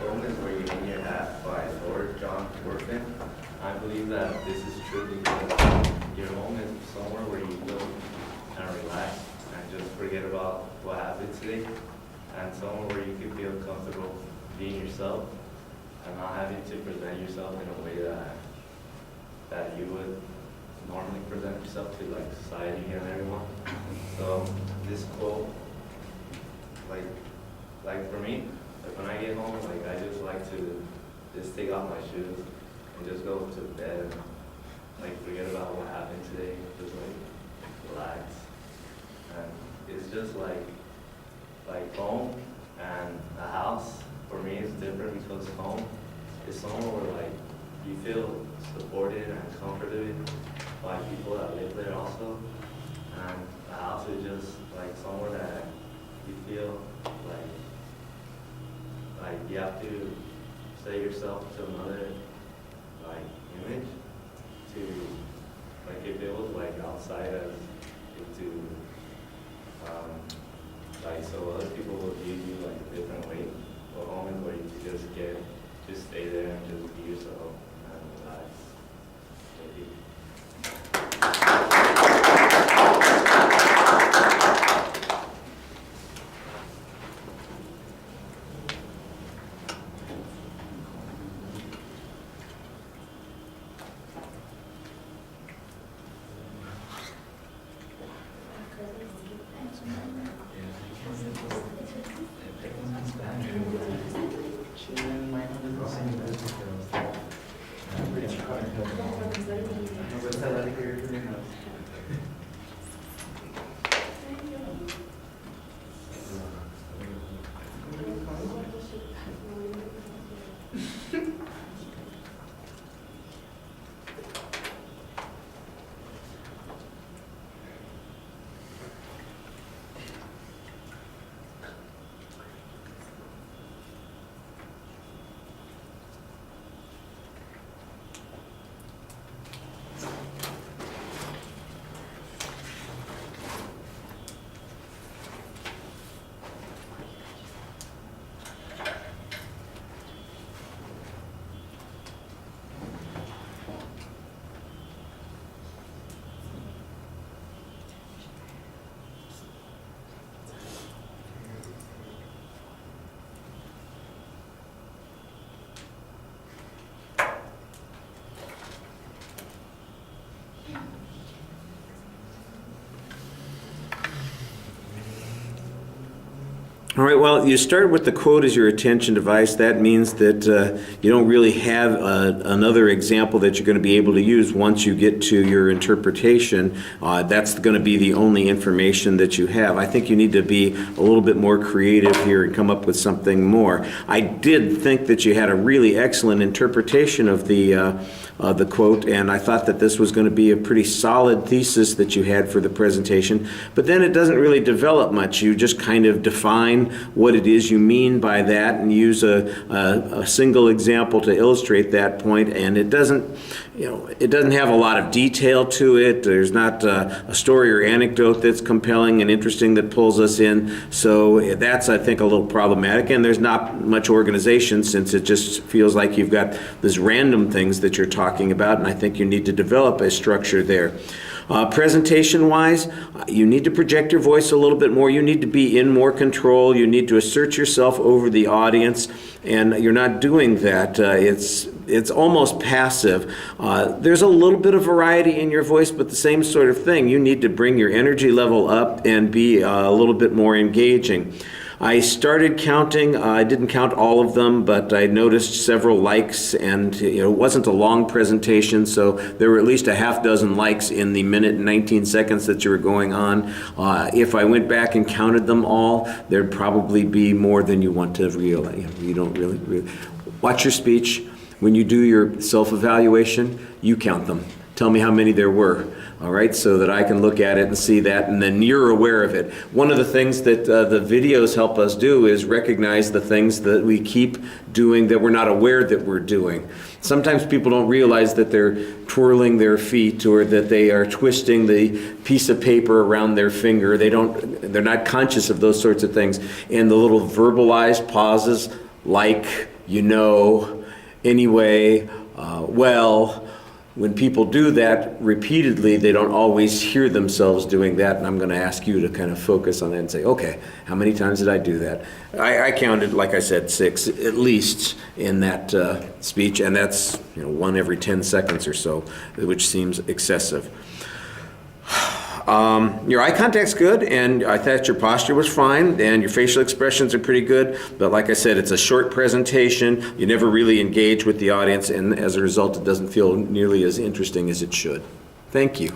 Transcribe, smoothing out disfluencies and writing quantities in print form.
Home is where you hang your hat by Lord John Orphan. I believe that this is true because your home is somewhere where you feel and relax and just forget about what happened today, and somewhere where you can feel comfortable being yourself and not having to present yourself in a way that you would normally present yourself to like society and everyone. So this quote, like for me, like when I get home, like I just like to just take off my shoes and just go to bed and like forget about what happened today, just like relax. And it's just like home and a house for me is different because home is somewhere where like you feel supported and comforted by people that live there also. And a house is just like somewhere that you feel like you have to set yourself to another like image to like if it was like outside as to like so other people will view you like a different way. But home is where you just stay there and just be yourself and relax. All right, well, you start with the quote as your attention device. That means that you don't really have another example that you're going to be able to use once you get to your interpretation. That's going to be the only information that you have. I think you need to be a little bit more creative here and come up with something more. I did think that you had a really excellent interpretation of the quote, and I thought that this was going to be a pretty solid thesis that you had for the presentation, but then it doesn't really develop much. You just kind of define what it is you mean by that and use a single example to illustrate that point, and it doesn't have a lot of detail to it. There's not a story or anecdote that's compelling and interesting that pulls us in, so that's, I think, a little problematic, and there's not much organization since it just feels like you've got these random things that you're talking about, and I think you need to develop a structure there. Presentation-wise, you need to project your voice a little bit more. You need to be in more control. You need to assert yourself over the audience, and you're not doing that. It's almost passive. There's a little bit of variety in your voice, but the same sort of thing. You need to bring your energy level up and be a little bit more engaging. I started counting. I didn't count all of them, but I noticed several likes, and it wasn't a long presentation, so there were at least a half dozen likes in the minute and 19 seconds that you were going on. If I went back and counted them all, there'd probably be more than you want to realize. You don't really watch your speech. When you do your self-evaluation, you count them. Tell me how many there were. All right, so that I can look at it and see that, and then you're aware of it. One of the things that the videos help us do is recognize the things that we keep doing that we're not aware that we're doing. Sometimes people don't realize that they're twirling their feet or that they are twisting the piece of paper around their finger. They're not conscious of those sorts of things. And the little verbalized pauses like, you know, anyway, well. When people do that repeatedly, they don't always hear themselves doing that, and I'm going to ask you to kind of focus on that and say, okay, how many times did I do that? I counted, like I said, 6 at least in that speech, and that's, you know, 1 every 10 seconds or so, which seems excessive. Your eye contact's good, and I thought your posture was fine, and your facial expressions are pretty good, but like I said, it's a short presentation. You never really engage with the audience, and as a result, it doesn't feel nearly as interesting as it should. Thank you.